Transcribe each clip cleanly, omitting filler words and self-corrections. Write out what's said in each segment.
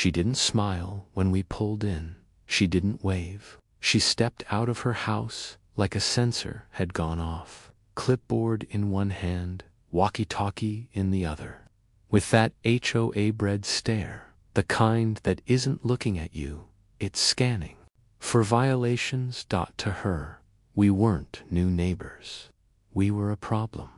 She didn't smile when we pulled in. She didn't wave. She stepped out of her house like a sensor had gone off. Clipboard in one hand, walkie-talkie in the other. With that HOA-bred stare, the kind that isn't looking at you, it's scanning. For violations. To her, we weren't new neighbors. We were a problem.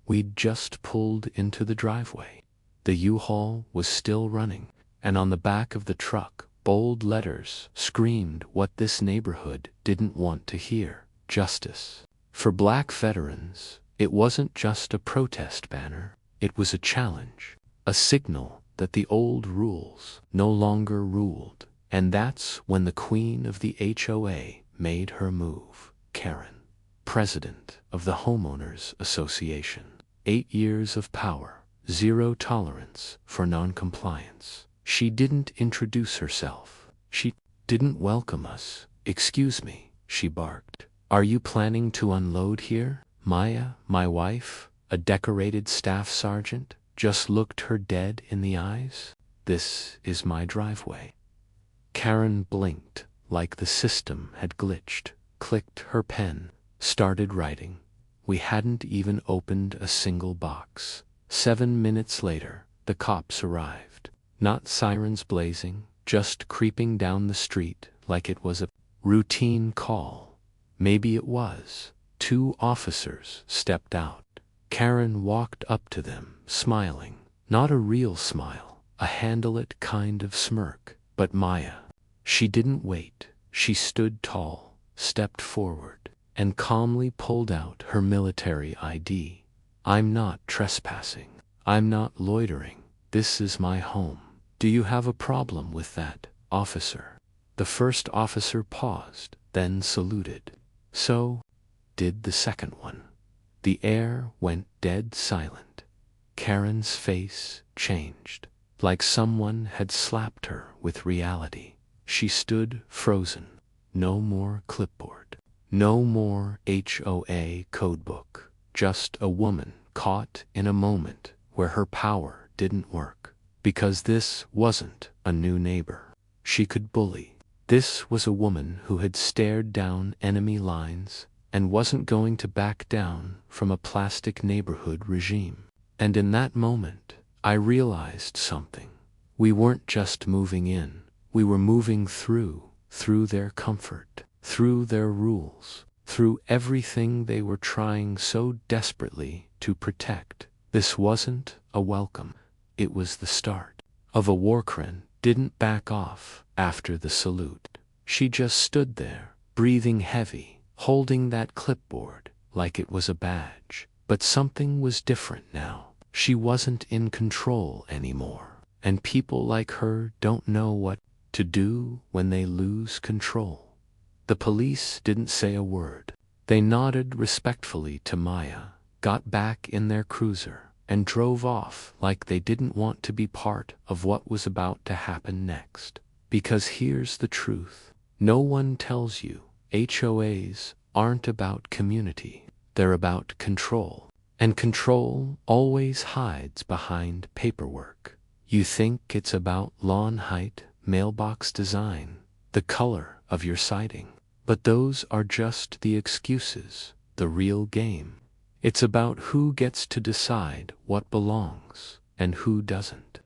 We'd just pulled into the driveway. The U-Haul was still running, and on the back of the truck, bold letters screamed what this neighborhood didn't want to hear: justice. For black veterans, it wasn't just a protest banner, it was a challenge, a signal that the old rules no longer ruled. And that's when the queen of the HOA made her move. Karen, president of the Homeowners Association. 8 years of power, zero tolerance for noncompliance. She didn't introduce herself. She didn't welcome us. "Excuse me," she barked. "Are you planning to unload here?" Maya, my wife, a decorated staff sergeant, just looked her dead in the eyes. "This is my driveway." Karen blinked like the system had glitched, clicked her pen, started writing. We hadn't even opened a single box. 7 minutes later, the cops arrived. Not sirens blazing, just creeping down the street like it was a routine call. Maybe it was. 2 officers stepped out. Karen walked up to them, smiling. Not a real smile, a handle-it kind of smirk. But Maya, she didn't wait. She stood tall, stepped forward, and calmly pulled out her military ID. "I'm not trespassing. I'm not loitering. This is my home. Do you have a problem with that, officer?" The first officer paused, then saluted. So did the second one. The air went dead silent. Karen's face changed, like someone had slapped her with reality. She stood frozen. No more clipboard. No more HOA codebook. Just a woman caught in a moment where her power didn't work. Because this wasn't a new neighbor she could bully. This was a woman who had stared down enemy lines and wasn't going to back down from a plastic neighborhood regime. And in that moment, I realized something. We weren't just moving in. We were moving through their comfort, through their rules, through everything they were trying so desperately to protect. This wasn't a welcome. It was the start of a war. Karen didn't back off after the salute. She just stood there, breathing heavy, holding that clipboard like it was a badge. But something was different now. She wasn't in control anymore. And people like her don't know what to do when they lose control. The police didn't say a word. They nodded respectfully to Maya, got back in their cruiser, and drove off like they didn't want to be part of what was about to happen next. Because here's the truth. No one tells you HOAs aren't about community. They're about control. And control always hides behind paperwork. You think it's about lawn height, mailbox design, the color of your siding. But those are just the excuses. The real game. It's about who gets to decide what belongs and who doesn't.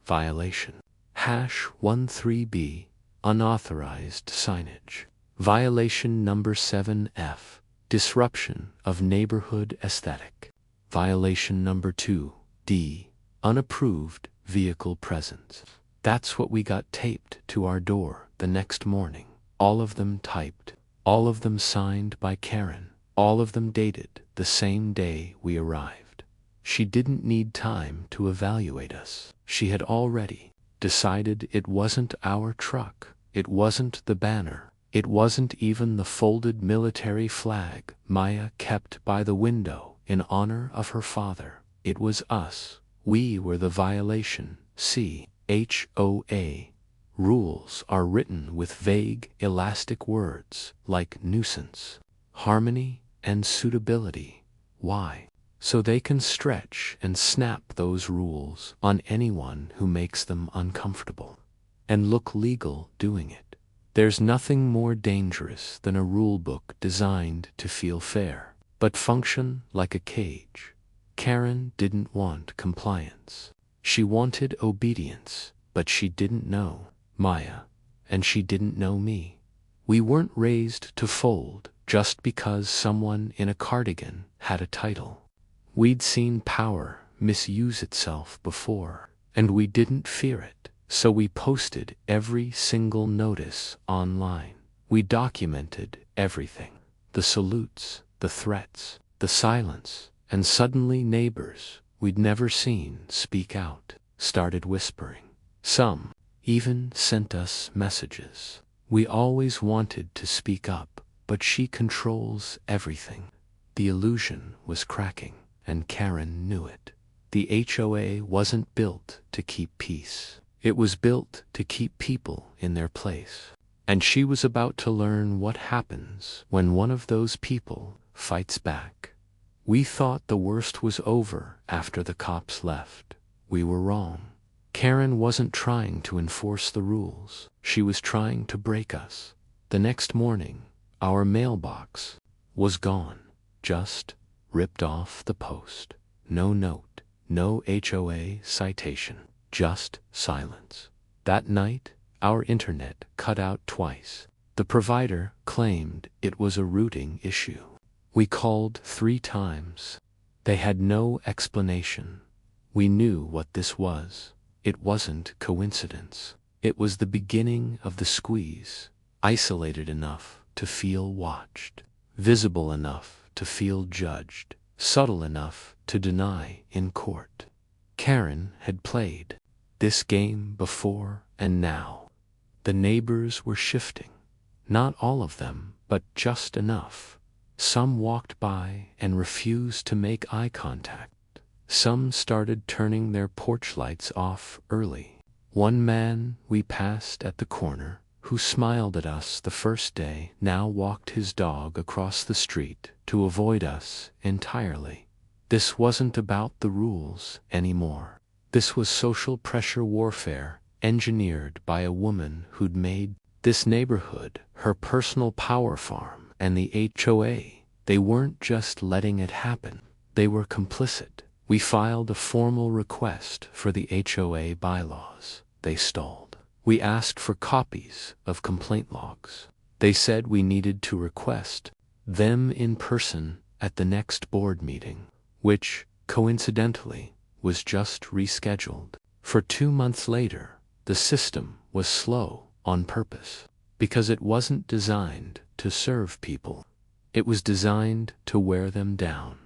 Violation. #13B. Unauthorized signage. Violation number 7F. Disruption of neighborhood aesthetic. Violation number 2D. Unapproved vehicle presence. That's what we got taped to our door the next morning. All of them typed. All of them signed by Karen. All of them dated the same day we arrived. She didn't need time to evaluate us. She had already decided it wasn't our truck. It wasn't the banner. It wasn't even the folded military flag Maya kept by the window in honor of her father. It was us. We were the violation. See, HOA rules are written with vague, elastic words like nuisance, harmony, and suitability. Why? So they can stretch and snap those rules on anyone who makes them uncomfortable. and look legal doing it. There's nothing more dangerous than a rule book designed to feel fair, but function like a cage. Karen didn't want compliance. She wanted obedience, but she didn't know Maya, and she didn't know me. We weren't raised to fold just because someone in a cardigan had a title. We'd seen power misuse itself before, and we didn't fear it, so we posted every single notice online. We documented everything: the salutes, the threats, the silence, and suddenly neighbors we'd never seen speak out, started whispering. Some even sent us messages. We always wanted to speak up, but she controls everything. The illusion was cracking, and Karen knew it. The HOA wasn't built to keep peace. It was built to keep people in their place. And she was about to learn what happens when one of those people fights back. We thought the worst was over after the cops left. We were wrong. Karen wasn't trying to enforce the rules. She was trying to break us. The next morning, our mailbox was gone, just ripped off the post. No note, no HOA citation, just silence. That night, our internet cut out twice. The provider claimed it was a routing issue. We called 3 times. They had no explanation. We knew what this was. It wasn't coincidence. It was the beginning of the squeeze, isolated enough to feel watched, visible enough to feel judged, subtle enough to deny in court. Karen had played this game before, and now the neighbors were shifting. Not all of them, but just enough. Some walked by and refused to make eye contact. Some started turning their porch lights off early. One man we passed at the corner, who smiled at us the first day, now walked his dog across the street to avoid us entirely. This wasn't about the rules anymore. This was social pressure warfare, engineered by a woman who'd made this neighborhood her personal power farm, and the HOA. They weren't just letting it happen. They were complicit. We filed a formal request for the HOA bylaws. They stalled. We asked for copies of complaint logs. They said we needed to request them in person at the next board meeting, which, coincidentally, was just rescheduled. For 2 months later, the system was slow on purpose, because it wasn't designed to serve people. It was designed to wear them down.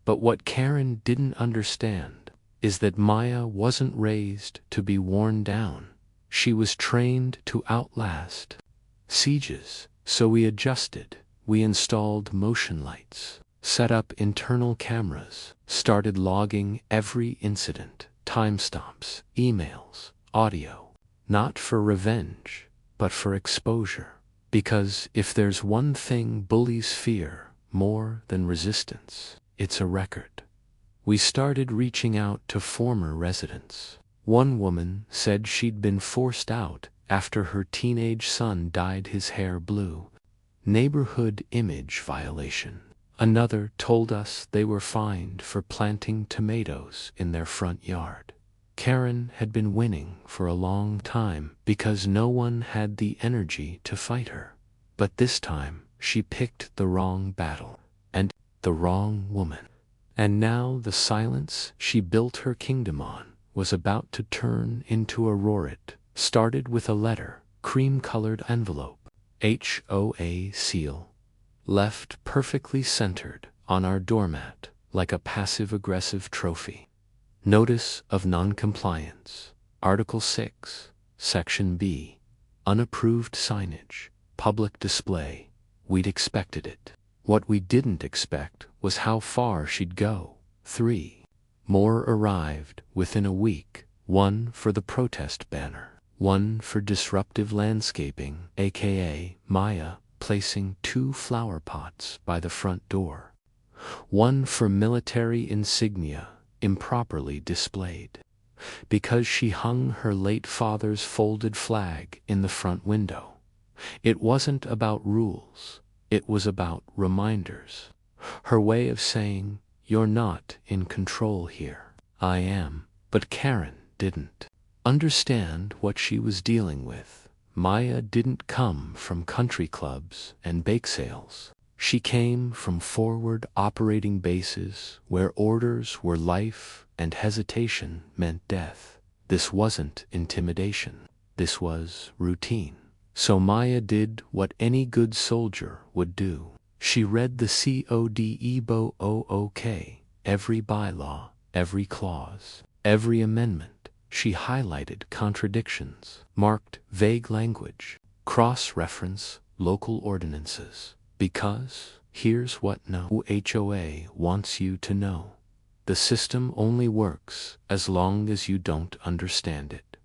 But what Karen didn't understand is that Maya wasn't raised to be worn down. She was trained to outlast sieges. So we adjusted. We installed motion lights, set up internal cameras, started logging every incident, timestamps, emails, audio, not for revenge, but for exposure. Because if there's one thing bullies fear more than resistance, it's a record. We started reaching out to former residents. One woman said she'd been forced out after her teenage son dyed his hair blue. Neighborhood image violation. Another told us they were fined for planting tomatoes in their front yard. Karen had been winning for a long time because no one had the energy to fight her. But this time, she picked the wrong battle, and the wrong woman. And now the silence she built her kingdom on was about to turn into a roar. It started with a letter, cream-colored envelope, HOA seal, left perfectly centered on our doormat like a passive-aggressive trophy. Notice of non-compliance. Article 6, Section B. Unapproved signage. Public display. We'd expected it. What we didn't expect was how far she'd go. 3 more arrived within a week. 1 for the protest banner. 1 for disruptive landscaping, aka Maya placing 2 flower pots by the front door. 1 for military insignia, improperly displayed. because she hung her late father's folded flag in the front window. It wasn't about rules, it was about reminders. Her way of saying, "You're not in control here. I am." But Karen didn't understand what she was dealing with. Maya didn't come from country clubs and bake sales. She came from forward operating bases where orders were life and hesitation meant death. This wasn't intimidation. This was routine. So Maya did what any good soldier would do. She read the CODEBOOK, every bylaw, every clause, every amendment. She highlighted contradictions, marked vague language, cross-reference local ordinances. Because, here's what no HOA wants you to know. The system only works as long as you don't understand it.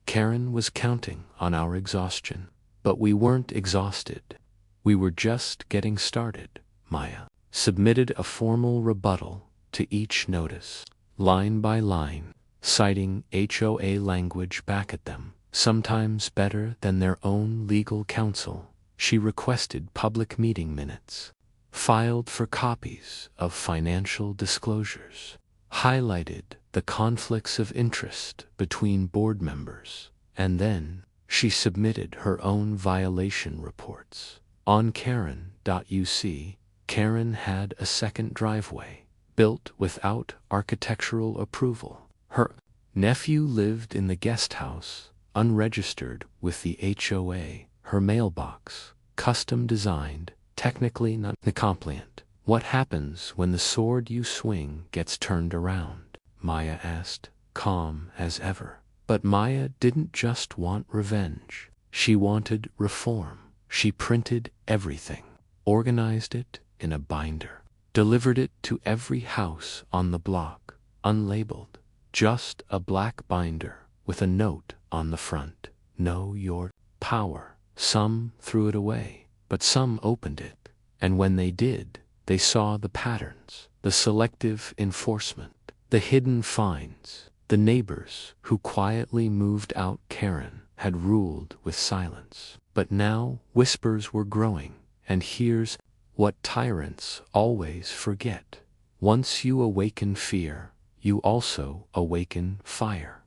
Karen was counting on our exhaustion. But we weren't exhausted. We were just getting started. Maya submitted a formal rebuttal to each notice, line by line, citing HOA language back at them, sometimes better than their own legal counsel. She requested public meeting minutes, filed for copies of financial disclosures, highlighted the conflicts of interest between board members, and then she submitted her own violation reports. On Karen.uc, Karen had a second driveway, built without architectural approval. Her nephew lived in the guest house, unregistered with the HOA. Her mailbox, custom designed, technically not compliant. What happens when the sword you swing gets turned around? Maya asked, calm as ever. But Maya didn't just want revenge. She wanted reform. She printed everything, organized it in a binder, delivered it to every house on the block, unlabeled, just a black binder with a note on the front. Know your power. Some threw it away, but some opened it, and when they did, they saw the patterns, the selective enforcement, the hidden fines. The neighbors who quietly moved out Karen had ruled with silence. But now whispers were growing, and here's what tyrants always forget. Once you awaken fear, you also awaken fire.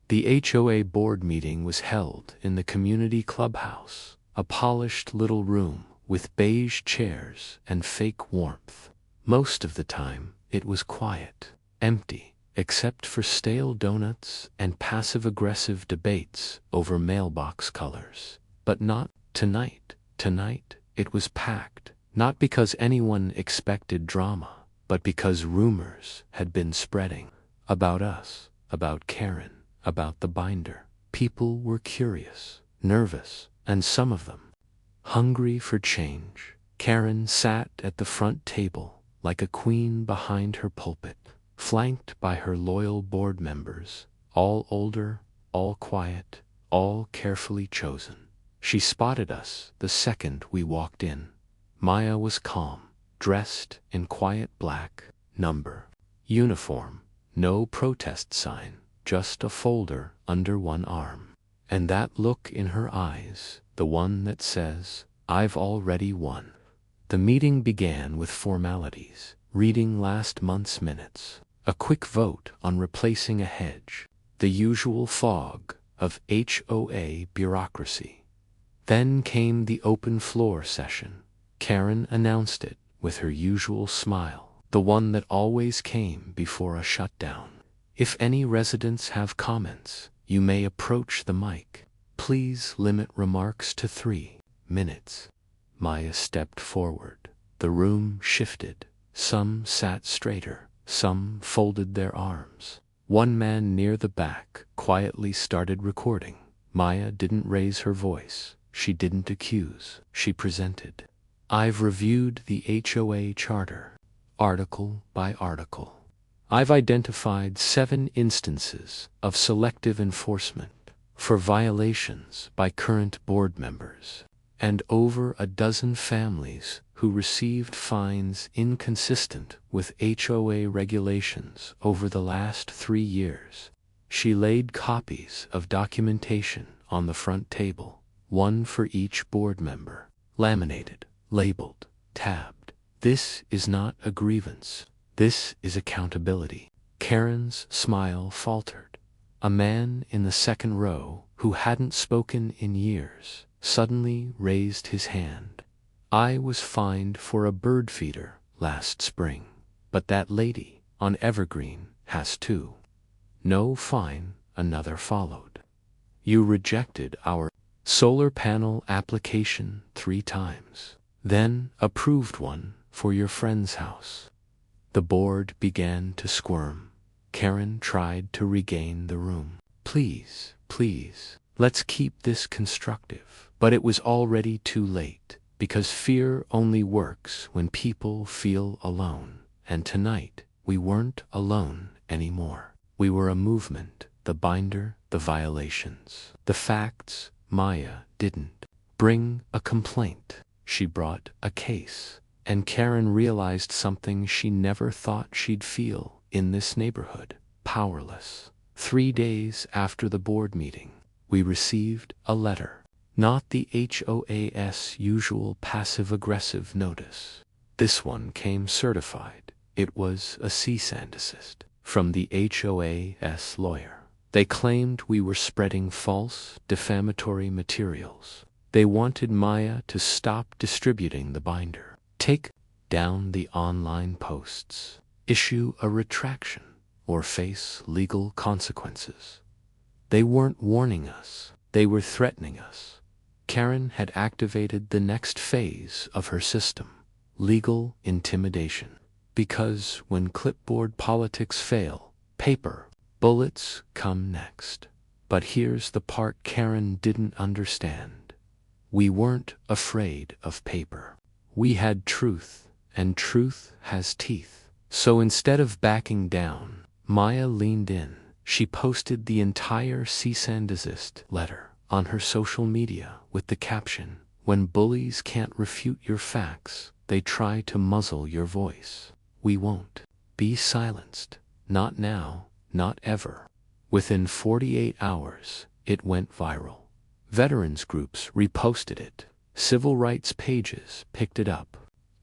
The HOA board meeting was held in the community clubhouse, a polished little room with beige chairs and fake warmth. Most of the time, it was quiet, empty, except for stale donuts and passive-aggressive debates over mailbox colors. But not tonight. Tonight, it was packed, not because anyone expected drama, but because rumors had been spreading. About us, about Karen, about the binder. People were curious, nervous, and some of them hungry for change. Karen sat at the front table like a queen behind her pulpit, flanked by her loyal board members, all older, all quiet, all carefully chosen. She spotted us the second we walked in. Maya was calm, dressed in quiet black, number, uniform, no protest sign, just a folder under one arm. And that look in her eyes, the one that says, "I've already won." The meeting began with formalities, reading last month's minutes, a quick vote on replacing a hedge, the usual fog of HOA bureaucracy. Then came the open floor session. Karen announced it with her usual smile, the one that always came before a shutdown. If any residents have comments, you may approach the mic. Please limit remarks to 3 minutes. Maya stepped forward. The room shifted. Some sat straighter. Some folded their arms. One man near the back quietly started recording. Maya didn't raise her voice. She didn't accuse. She presented. I've reviewed the HOA charter, article by article. I've identified 7 instances of selective enforcement for violations by current board members, and over a dozen families who received fines inconsistent with HOA regulations over the last 3 years. She laid copies of documentation on the front table, one for each board member, laminated, labeled, tabbed. This is not a grievance. This is accountability. Karen's smile faltered. A man in the second row, who hadn't spoken in years, suddenly raised his hand. I was fined for a bird feeder last spring, but that lady on Evergreen has too. No fine, another followed. You rejected our solar panel application 3 times, then approved one for your friend's house. The board began to squirm. Karen tried to regain the room. Please, please, let's keep this constructive. But it was already too late, because fear only works when people feel alone. And tonight, we weren't alone anymore. We were a movement, the binder, the violations, the facts. Maya didn't bring a complaint. She brought a case. And Karen realized something she never thought she'd feel in this neighborhood: powerless. 3 days after the board meeting, we received a letter. Not the HOA's usual passive-aggressive notice. This one came certified. It was a cease and desist from the HOA's lawyer. They claimed we were spreading false, defamatory materials. They wanted Maya to stop distributing the binder, take down the online posts, issue a retraction, or face legal consequences. They weren't warning us, they were threatening us. Karen had activated the next phase of her system: legal intimidation. Because when clipboard politics fail, paper bullets come next. But here's the part Karen didn't understand. We weren't afraid of paper. We had truth, and truth has teeth. So instead of backing down, Maya leaned in. She posted the entire cease and desist letter on her social media with the caption, "When bullies can't refute your facts, they try to muzzle your voice. We won't be silenced. Not now, not ever." Within 48 hours, it went viral. Veterans groups reposted it. Civil rights pages picked it up.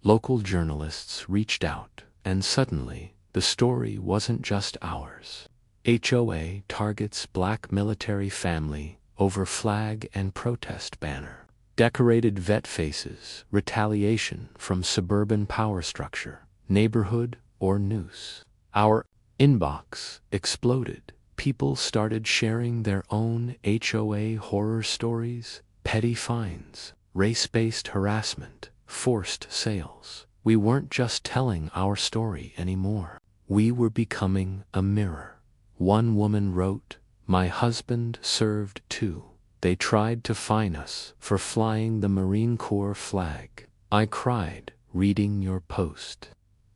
Local journalists reached out, and suddenly, the story wasn't just ours. HOA targets Black military family over flag and protest banner. Decorated vet faces, retaliation from suburban power structure, neighborhood or noose. Our inbox exploded. People started sharing their own HOA horror stories, petty fines, race-based harassment, forced sales. We weren't just telling our story anymore. We were becoming a mirror. One woman wrote, "My husband served too. They tried to fine us for flying the Marine Corps flag. I cried reading your post."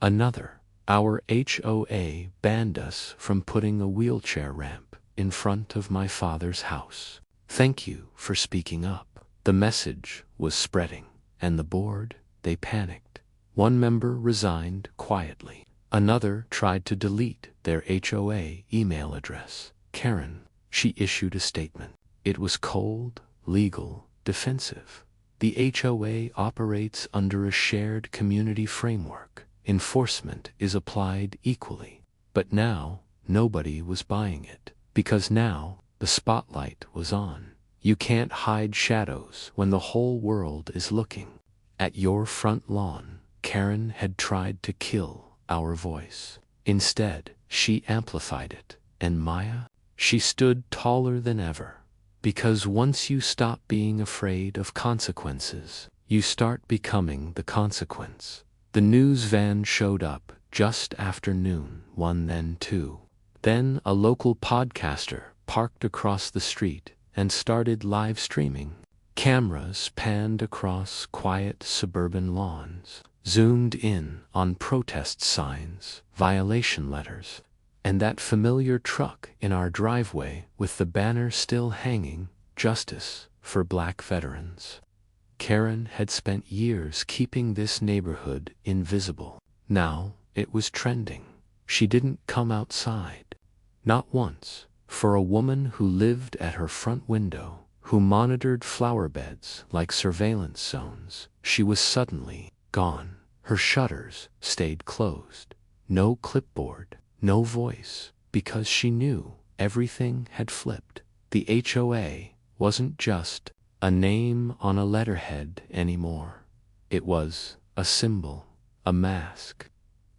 Another, "Our HOA banned us from putting a wheelchair ramp in front of my father's house. Thank you for speaking up." The message was spreading, and the board, they panicked. One member resigned quietly. Another tried to delete their HOA email address. Karen, she issued a statement. It was cold, legal, defensive. The HOA operates under a shared community framework. Enforcement is applied equally. But now, nobody was buying it, because now, the spotlight was on. You can't hide shadows when the whole world is looking. At your front lawn, Karen had tried to kill our voice. Instead, she amplified it. And Maya? She stood taller than ever. Because once you stop being afraid of consequences, you start becoming the consequence. The news van showed up just after noon, 1 then 2. Then a local podcaster parked across the street and started live streaming. Cameras panned across quiet suburban lawns, zoomed in on protest signs, violation letters, and that familiar truck in our driveway with the banner still hanging, "Justice for Black Veterans." Karen had spent years keeping this neighborhood invisible. Now it was trending. She didn't come outside. Not once. For a woman who lived at her front window, who monitored flower beds like surveillance zones, she was suddenly gone. Her shutters stayed closed. No clipboard, no voice, because she knew everything had flipped. The HOA wasn't just a name on a letterhead anymore. It was a symbol, a mask.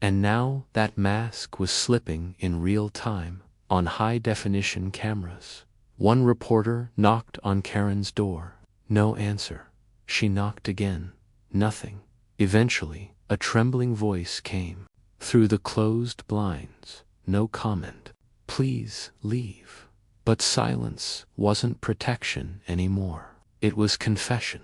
And now that mask was slipping in real time on high-definition cameras. One reporter knocked on Karen's door. No answer. She knocked again. Nothing. Eventually, a trembling voice came through the closed blinds. No comment. Please leave. But silence wasn't protection anymore. It was confession.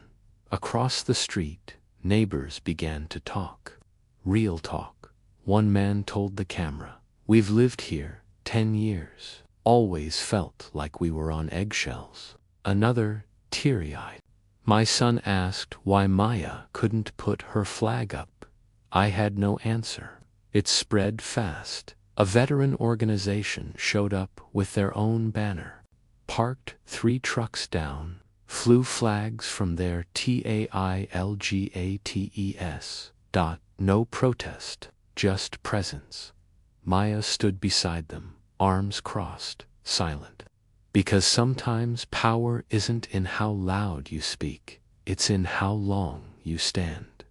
Across the street, neighbors began to talk. Real talk. One man told the camera, "We've lived here 10 years. Always felt like we were on eggshells." Another, teary-eyed, "My son asked why Maya couldn't put her flag up. I had no answer." It spread fast. A veteran organization showed up with their own banner. Parked 3 trucks down, flew flags from their TAILGATES. No protest, just presence. Maya stood beside them, arms crossed, silent. Because sometimes power isn't in how loud you speak, it's in how long you stand.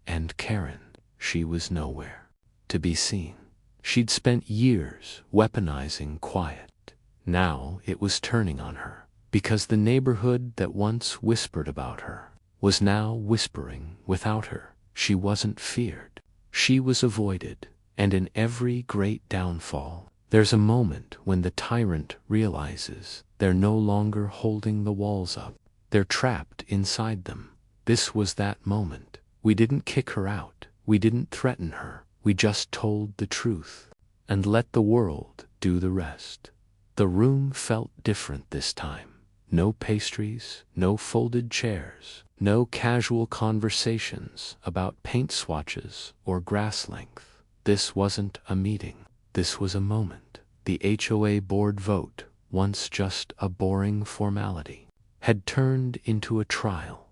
And Karen, she was nowhere to be seen. She'd spent years weaponizing quiet. Now it was turning on her, because the neighborhood that once whispered about her was now whispering without her. She wasn't feared. She was avoided. And in every great downfall, there's a moment when the tyrant realizes they're no longer holding the walls up. They're trapped inside them. This was that moment. We didn't kick her out. We didn't threaten her. We just told the truth and let the world do the rest. The room felt different this time. No pastries, no folded chairs, no casual conversations about paint swatches or grass length. This wasn't a meeting. This was a moment. The HOA board vote, once just a boring formality, had turned into a trial.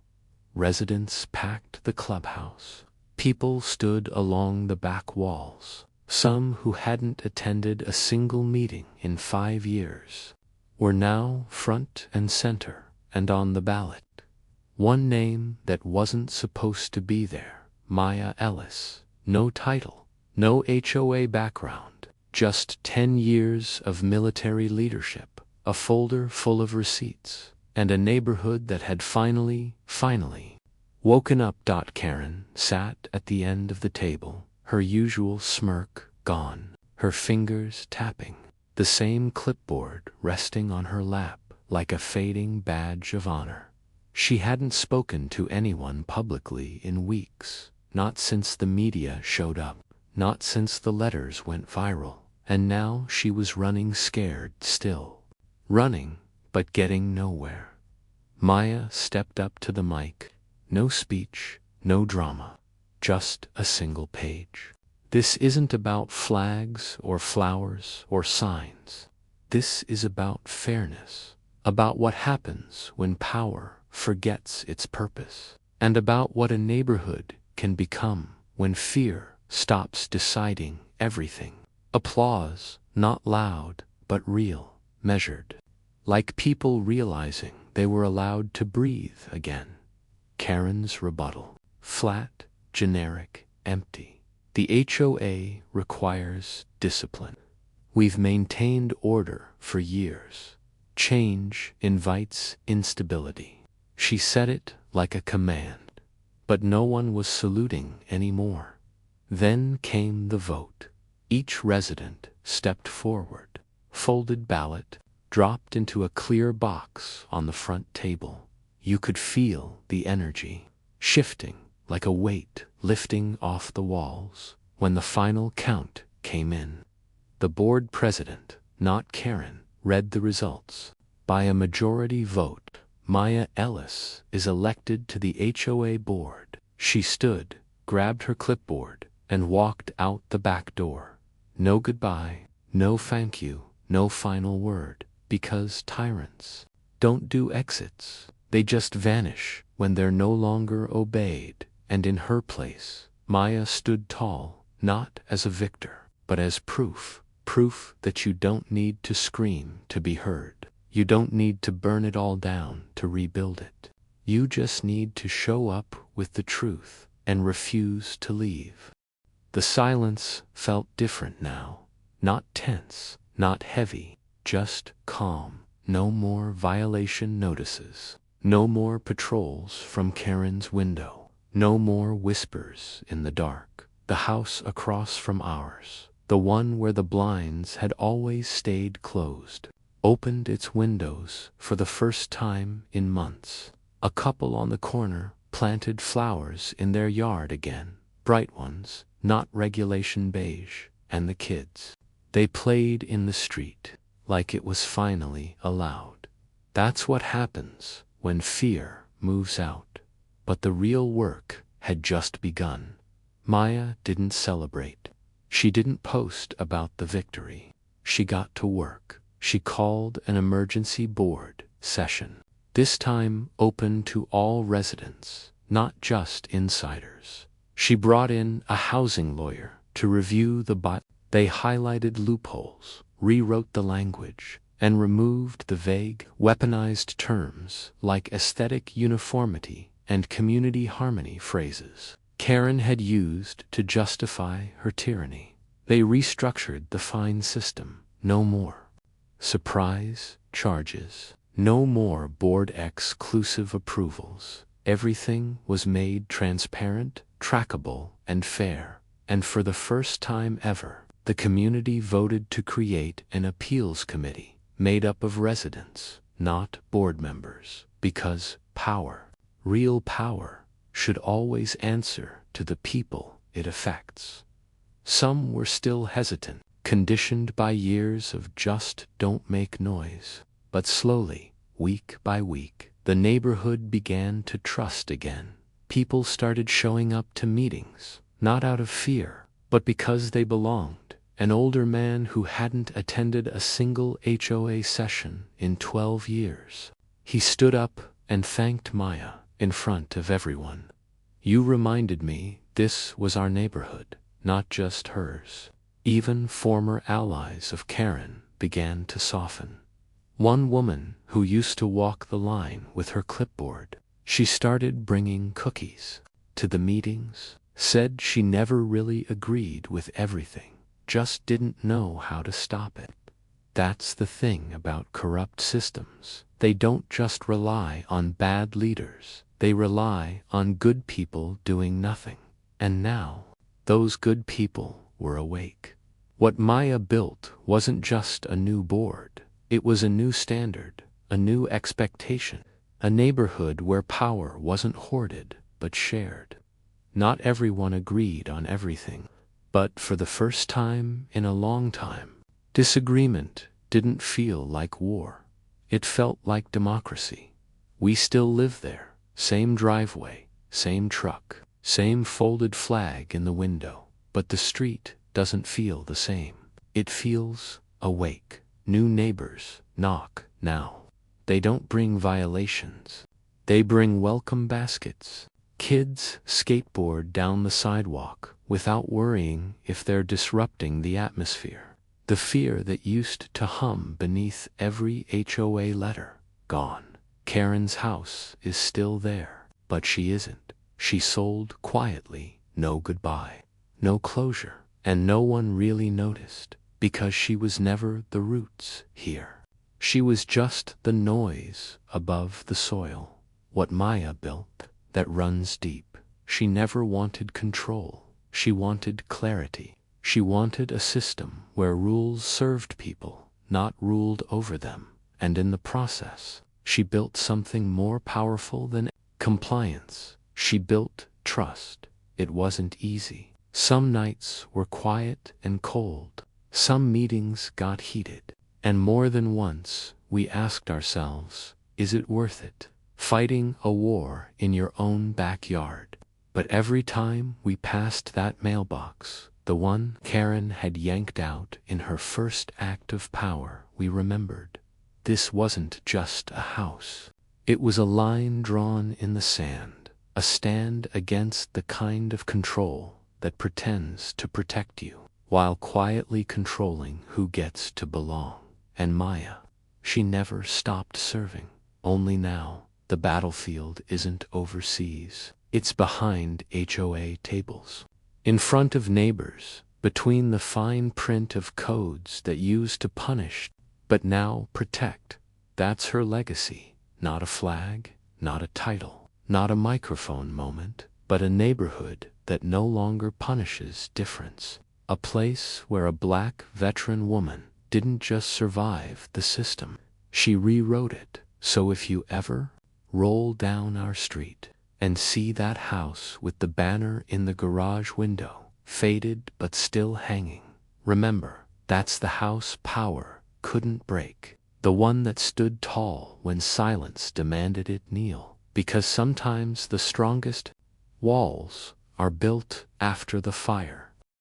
Residents packed the clubhouse. People stood along the back walls. Some who hadn't attended a single meeting in 5 years were now front and center and on the ballot. One name that wasn't supposed to be there, Maya Ellis. No title, no HOA background, just 10 years of military leadership, a folder full of receipts, and a neighborhood that had finally woken up. Karen sat at the end of the table, her usual smirk gone, her fingers tapping, the same clipboard resting on her lap like a fading badge of honor. She hadn't spoken to anyone publicly in weeks, not since the media showed up, not since the letters went viral, and now she was running scared still. Running, but getting nowhere. Maya stepped up to the mic. No speech, no drama, just a single page. This isn't about flags or flowers or signs. This is about fairness, about what happens when power forgets its purpose, and about what a neighborhood can become when fear stops deciding everything. Applause, not loud, but real, measured. Like people realizing they were allowed to breathe again. Karen's rebuttal. Flat, generic, empty. The HOA requires discipline. We've maintained order for years. Change invites instability. She said it like a command, but no one was saluting anymore. Then came the vote. Each resident stepped forward. Folded ballot dropped into a clear box on the front table. You could feel the energy shifting like a weight lifting off the walls when the final count came in. The board president, not Karen, read the results. By a majority vote, Maya Ellis is elected to the HOA board. She stood, grabbed her clipboard, and walked out the back door. No goodbye, no thank you, no final word. because tyrants don't do exits. They just vanish when they're no longer obeyed, and in her place, Maya stood tall, not as a victor, but as proof that you don't need to scream to be heard. You don't need to burn it all down to rebuild it. You just need to show up with the truth and refuse to leave. The silence felt different now. Not tense, not heavy, just calm. No more violation notices. No more patrols from Karen's window. No more whispers in the dark. The house across from ours, the one where the blinds had always stayed closed, opened its windows for the first time in months. A couple on the corner planted flowers in their yard again, bright ones, not regulation beige, and the kids. They played in the street, like it was finally allowed. That's what happens when fear moves out. But the real work had just begun. Maya didn't celebrate. She didn't post about the victory. She got to work. She called an emergency board session. This time open to all residents, not just insiders. She brought in a housing lawyer to review the bylaws. They highlighted loopholes, rewrote the language, and removed the vague, weaponized terms like aesthetic uniformity and community harmony phrases Karen had used to justify her tyranny. They restructured the fine system. No more surprise charges. No more board-exclusive approvals. Everything was made transparent, trackable, and fair. And for the first time ever, the community voted to create an appeals committee made up of residents, not board members, because power, real power, should always answer to the people it affects. Some were still hesitant, conditioned by years of just don't make noise. But slowly, week by week, the neighborhood began to trust again. People started showing up to meetings, not out of fear, but because they belonged. An older man who hadn't attended a single HOA session in 12 years. He stood up and thanked Maya in front of everyone. You reminded me this was our neighborhood, not just hers. Even former allies of Karen began to soften. One woman who used to walk the line with her clipboard, she started bringing cookies to the meetings, said she never really agreed with everything, just didn't know how to stop it. That's the thing about corrupt systems. They don't just rely on bad leaders. They rely on good people doing nothing. And now, those good people were awake. What Maya built wasn't just a new board. It was a new standard, a new expectation, a neighborhood where power wasn't hoarded, but shared. Not everyone agreed on everything, but for the first time in a long time, disagreement didn't feel like war. It felt like democracy. We still live there, same driveway, same truck, same folded flag in the window, but the street doesn't feel the same. It feels awake. New neighbors knock now. They don't bring violations. They bring welcome baskets. Kids skateboard down the sidewalk without worrying if they're disrupting the atmosphere. The fear that used to hum beneath every HOA letter, gone. Karen's house is still there, but she isn't. She sold quietly, no goodbye, no closure, and no one really noticed, because she was never the roots here. She was just the noise above the soil. What Maya built, that runs deep. She never wanted control. She wanted clarity. She wanted a system where rules served people, not ruled over them. And in the process, she built something more powerful than compliance. She built trust. It wasn't easy. Some nights were quiet and cold. Some meetings got heated. And more than once, we asked ourselves, is it worth it? Fighting a war in your own backyard. But every time we passed that mailbox, the one Karen had yanked out in her first act of power, we remembered. This wasn't just a house. It was a line drawn in the sand, a stand against the kind of control that pretends to protect you, while quietly controlling who gets to belong. And Maya, she never stopped serving. Only now, the battlefield isn't overseas. It's behind HOA tables, in front of neighbors, between the fine print of codes that used to punish but now protect. That's her legacy. Not a flag, not a title, not a microphone moment, but a neighborhood that no longer punishes difference. A place where a black veteran woman didn't just survive the system, she rewrote it. So if you ever roll down our street and see that house with the banner in the garage window, faded but still hanging, remember, that's the house power couldn't break. The one that stood tall when silence demanded it kneel. Because sometimes the strongest walls are built after the fire.